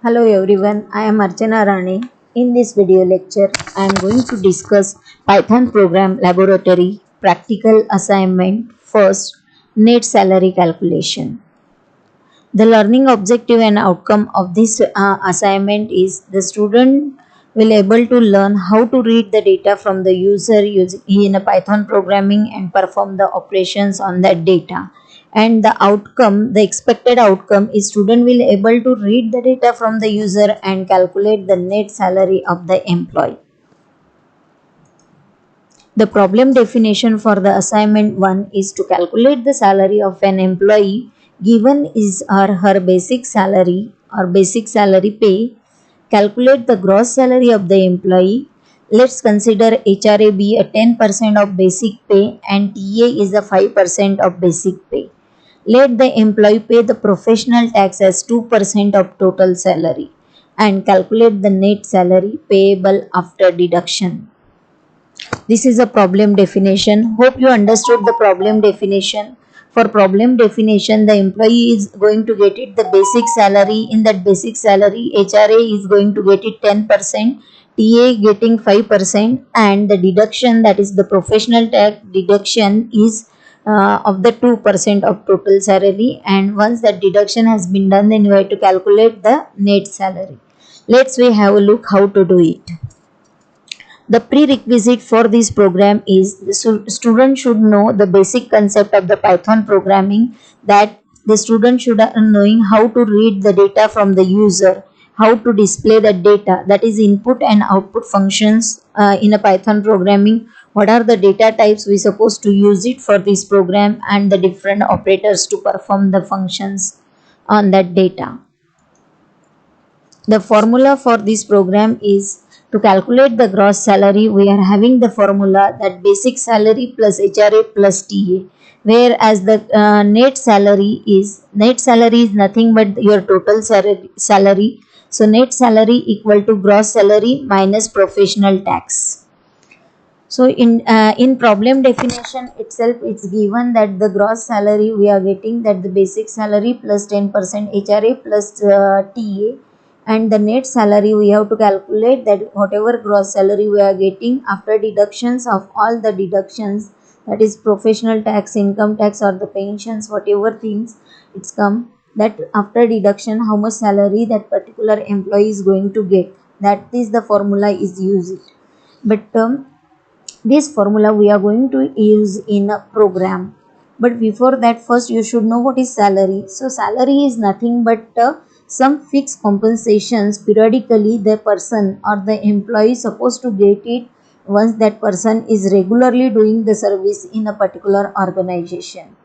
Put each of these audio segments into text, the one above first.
Hello everyone, I am Archana Rani. In this video lecture, I am going to discuss Python program laboratory practical assignment. First, net salary calculation. The learning objective and outcome of this assignment is the student will able to learn how to read the data from the user using in a Python programming and perform the operations on that data. And the outcome, the expected outcome is student will able to read the data from the user and calculate the net salary of the employee. The problem definition for the assignment 1 is to calculate the salary of an employee given his or her basic salary or basic salary pay. Calculate the gross salary of the employee. Let's consider HRA be a 10% of basic pay and TA is a 5% of basic pay. Let the employee pay the professional tax as 2% of total salary and calculate the net salary payable after deduction. This is a problem definition. Hope you understood the problem definition. For problem definition, the employee is going to get it the basic salary. In that basic salary, HRA is going to get it 10%, TA getting 5%, and the deduction, that is the professional tax deduction, is of the 2% of total salary. And once that deduction has been done, then you have to calculate the net salary. Let's we have a look how to do it. The prerequisite for this program is the student should know the basic concept of the Python programming, that the student should knowing how to read the data from the user, how to display the data, that is input and output functions in a Python programming, what are the data types we supposed to use it for this program, and the different operators to perform the functions on that data. The formula for this program is to calculate the gross salary. We are having the formula that basic salary plus HRA plus TA, whereas the net salary is nothing but your total salary. So net salary equal to gross salary minus professional tax. So in problem definition itself, it's given that the gross salary we are getting that the basic salary plus 10% HRA plus TA, and the net salary we have to calculate that whatever gross salary we are getting after deductions of all the deductions, that is professional tax, income tax, or the pensions, whatever things it's come, that after deduction how much salary that particular employee is going to get. That is the formula is used. But this formula we are going to use in a program. But before that, first you should know what is salary. So salary is nothing but some fixed compensations periodically the person or the employee is supposed to get it once that person is regularly doing the service in a particular organization.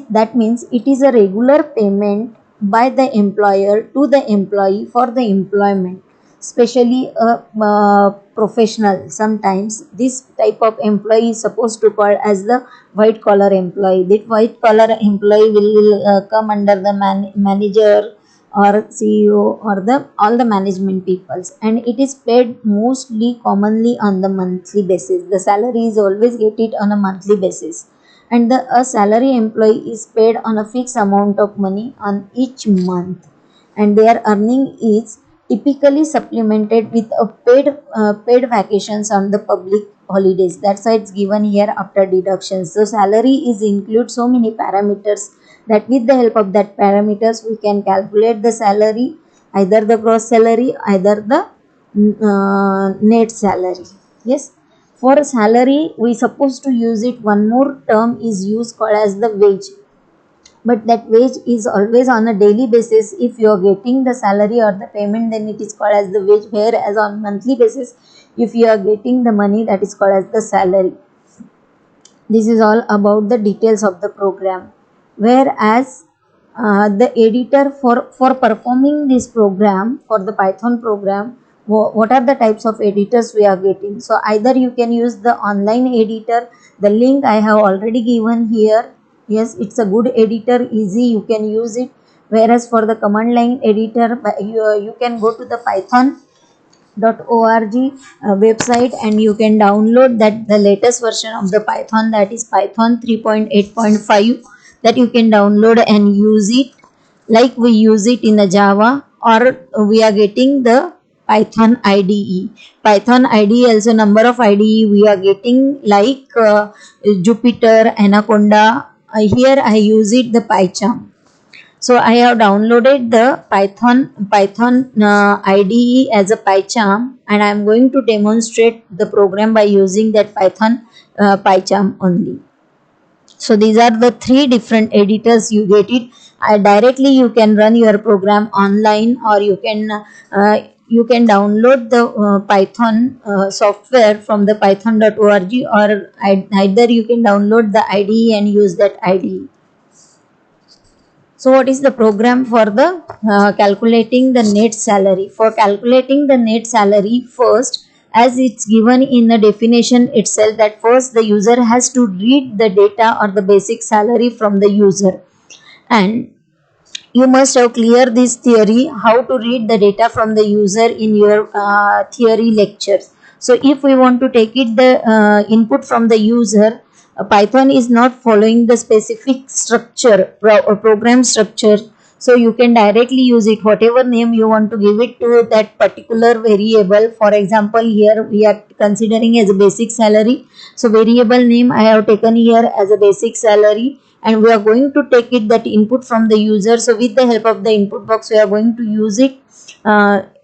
That means it is a regular payment by the employer to the employee for the employment, especially a professional. Sometimes this type of employee is supposed to call as the white collar employee. That white collar employee will come under the manager or CEO or all the management peoples, and it is paid mostly commonly on the monthly basis. The salary is always get it on a monthly basis, and a salary employee is paid on a fixed amount of money on each month, and their earning is typically supplemented with a paid vacations on the public holidays. That's why it's given here after deductions. So salary is include so many parameters that with the help of that parameters we can calculate the salary, either the gross salary, either the net salary. Yes, for salary we supposed to use it. One more term is used called as the wage, but that wage is always on a daily basis. If you are getting the salary or the payment, then it is called as the wage, whereas on monthly basis if you are getting the money, that is called as the salary. This is all about the details of the program. Whereas the editor for performing this program, for the Python program, what are the types of editors we are getting? So either you can use the online editor, the link I have already given here. Yes, it's a good editor, easy, you can use it. Whereas for the command line editor, you can go to the python.org website and you can download that the latest version of the Python, that is Python 3.8.5, that you can download and use it like we use it in the Java. or we are getting the Python IDE. Python IDE also number of IDE we are getting like Jupyter, Anaconda. Here I use it the PyCharm. So I have downloaded the Python IDE as a PyCharm, and I am going to demonstrate the program by using that Python PyCharm only. So these are the three different editors you get it. Directly you can run your program online, or you can download the Python software from the python.org, or either you can download the IDE and use that IDE. So what is the program for the calculating the net salary? For calculating the net salary, first, as it's given in the definition itself, that first the user has to read the data or the basic salary from the user, and you must have clear this theory how to read the data from the user in your theory lectures. So if we want to take it the input from the user, Python is not following the specific structure program structure, so you can directly use it whatever name you want to give it to that particular variable. For example, here we are considering as a basic salary, so variable name I have taken here as a basic salary, and we are going to take it that input from the user. So with the help of the input box we are going to use it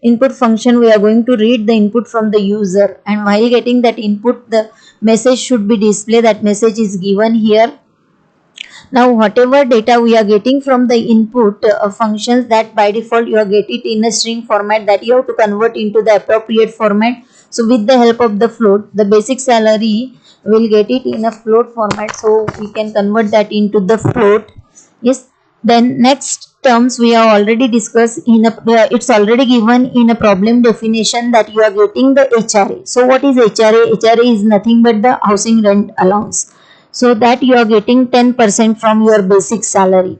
input function. We are going to read the input from the user, and while getting that input the message should be displayed. That message is given here. Now whatever data we are getting from the input functions, that by default you are get it in a string format, that you have to convert into the appropriate format. So with the help of the float, the basic salary will get it in a float format, so we can convert that into the float. Yes. Then next terms we have already discussed in a it's already given in a problem definition, that you are getting the HRA. So what is HRA? HRA is nothing but the housing rent allowance. So that you are getting 10% from your basic salary.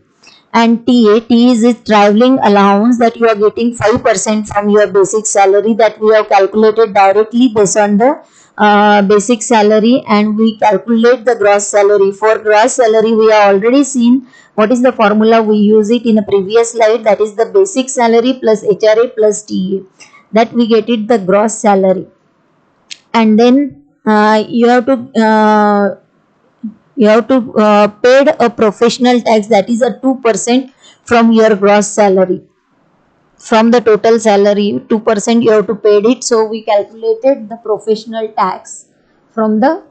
And T is a traveling allowance, that you are getting 5% from your basic salary, that we have calculated directly based on the basic salary, and we calculate the gross salary. For gross salary we have already seen what is the formula. We use it in a previous slide, that is the basic salary plus HRA plus TA, that we get it the gross salary. And then you have to paid a professional tax, that is a 2% from your gross salary. From the total salary, 2% you have to pay it. So we calculated the professional tax from the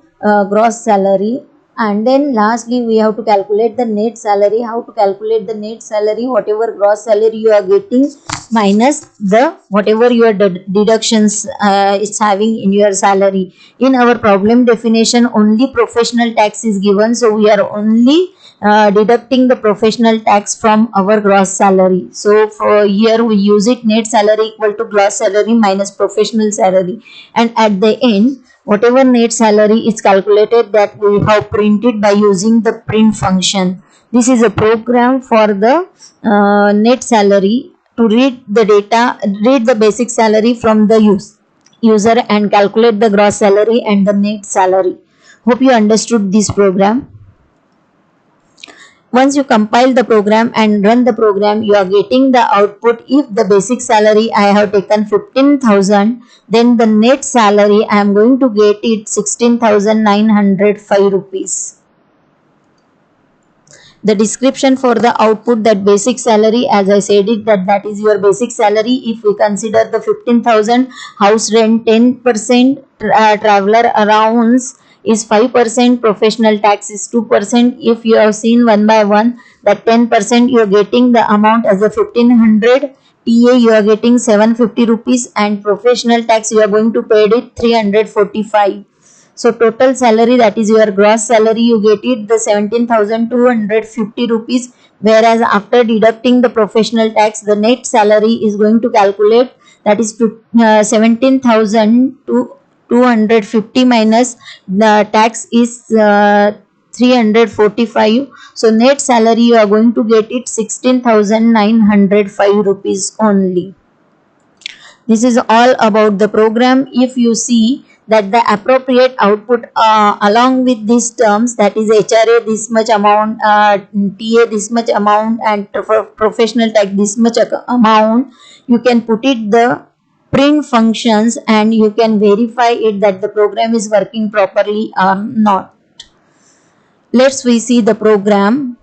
gross salary. And then lastly we have to calculate the net salary. How to calculate the net salary? Whatever gross salary you are getting minus the whatever your deductions is having in your salary. In our problem definition only professional tax is given, so we are only deducting the professional tax from our gross salary. So for here we use it net salary equal to gross salary minus professional salary, and at the end whatever net salary is calculated, that we have printed by using the print function. This is a program for the net salary, to read the data, read the basic salary from the user and calculate the gross salary and the net salary. Hope you understood this program. Once you compile the program and run the program, you are getting the output. If the basic salary I have taken 15,000, then the net salary I am going to get it 16,905 rupees. The description for the output, that basic salary, as I said it, that is your basic salary. If we consider the 15,000, house rent 10%, traveler allowance is 5%, professional tax is 2%. If you have seen one by one, that 10% you are getting the amount as a 1500, TA you are getting 750 rupees, and professional tax you are going to pay it 345. So total salary, that is your gross salary, you get it the 17,250 rupees, whereas after deducting the professional tax, the net salary is going to calculate, that is 17,250 minus the tax is 345. So net salary you are going to get it 16,905 rupees only. This is all about the program. If you see that the appropriate output along with these terms, that is HRA this much amount, TA this much amount, and professional tax this much amount, you can put it the print functions and you can verify it that the program is working properly or not. Let's we see the program.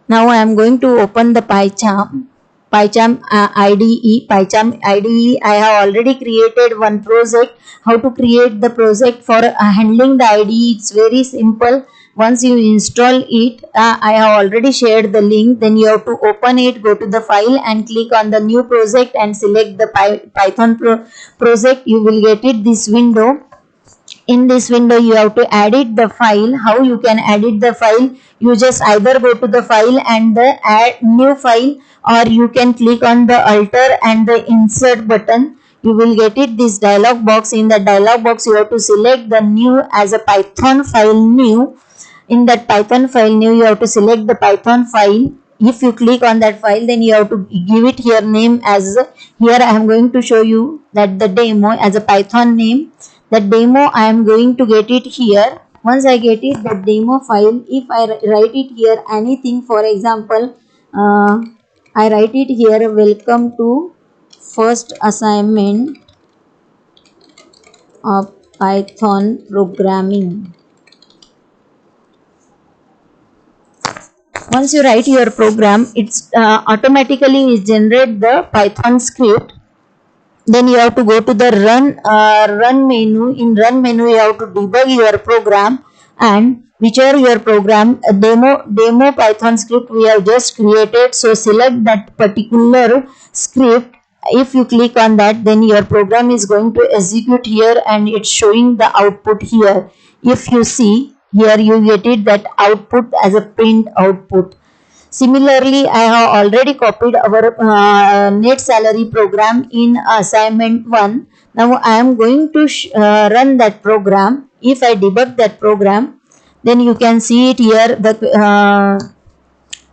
Now I am going to open the PyCharm. PyCharm IDE. PyCharm IDE. I have already created one project. How to create the project for handling the IDE? It's very simple. Once you install it, I have already shared the link. Then you have to open it, go to the file and click on the new project and select the Python project. You will get it this window. In this window you have to edit the file. How you can edit the file? You just either go to the file and the add new file, or you can click on the alter and the insert button. You will get it this dialog box. In the dialog box you have to select the new as a Python file new. In that Python file new you have to select the Python file. If you click on that file, then you have to give it here name as here I am going to show you that the demo as a Python name. The demo I am going to get it here. Once I get it, the demo file, if I write it here anything, for example, I write it here, welcome to first assignment of Python programming. Once you write your program, it's automatically generate the Python script. Then you have to go to the run menu. In run menu you have to debug your program, and whichever your program demo Python script we have just created, so select that particular script. If you click on that, then your program is going to execute here and it's showing the output here. If you see here, you get it that output as a print output. Similarly, I have already copied our net salary program in assignment 1. Now I am going to run that program. If I debug that program, then you can see it here.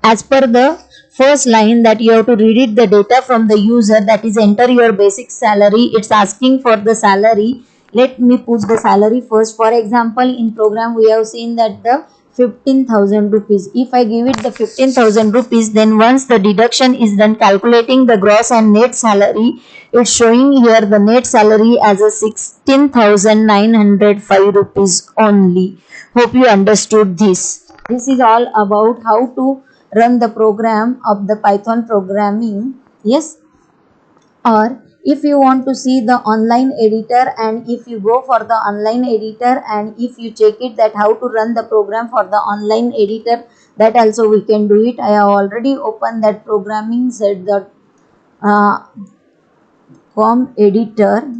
As per the first line that you have to read it the data from the user, that is enter your basic salary. It's asking for the salary. Let me put the salary first. For example, in program we have seen that the 15,000 rupees. If I give it the 15,000 rupees, then once the deduction is done calculating the gross and net salary, it's showing here the net salary as a 16,905 rupees only. Hope you understood this. This is all about how to run the program of the Python programming. Yes, or if you want to see the online editor, and if you go for the online editor and if you check it that how to run the program for the online editor, that also we can do it. I have already opened that programming com editor.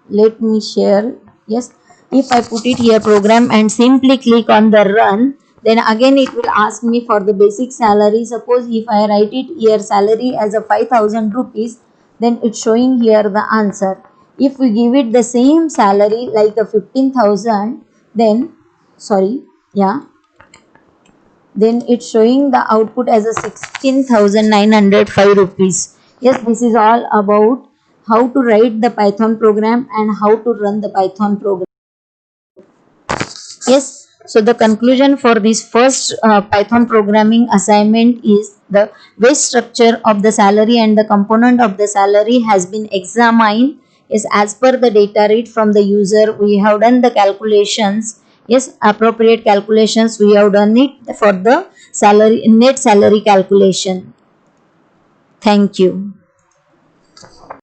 Let me share. Yes, if I put it here program and simply click on the run, then again it will ask me for the basic salary. Suppose if I write it here salary as a 5,000 rupees, then it's showing here the answer. If we give it the same salary like a 15,000, then then it's showing the output as a 16,905 rupees. Yes, this is all about how to write the Python program and how to run the Python program. Yes, so the conclusion for this first Python programming assignment is the wage structure of the salary and the component of the salary has been examined. Is as per the data read from the user, we have done the calculations. Yes, appropriate calculations we have done it for the salary net salary calculation. Thank you.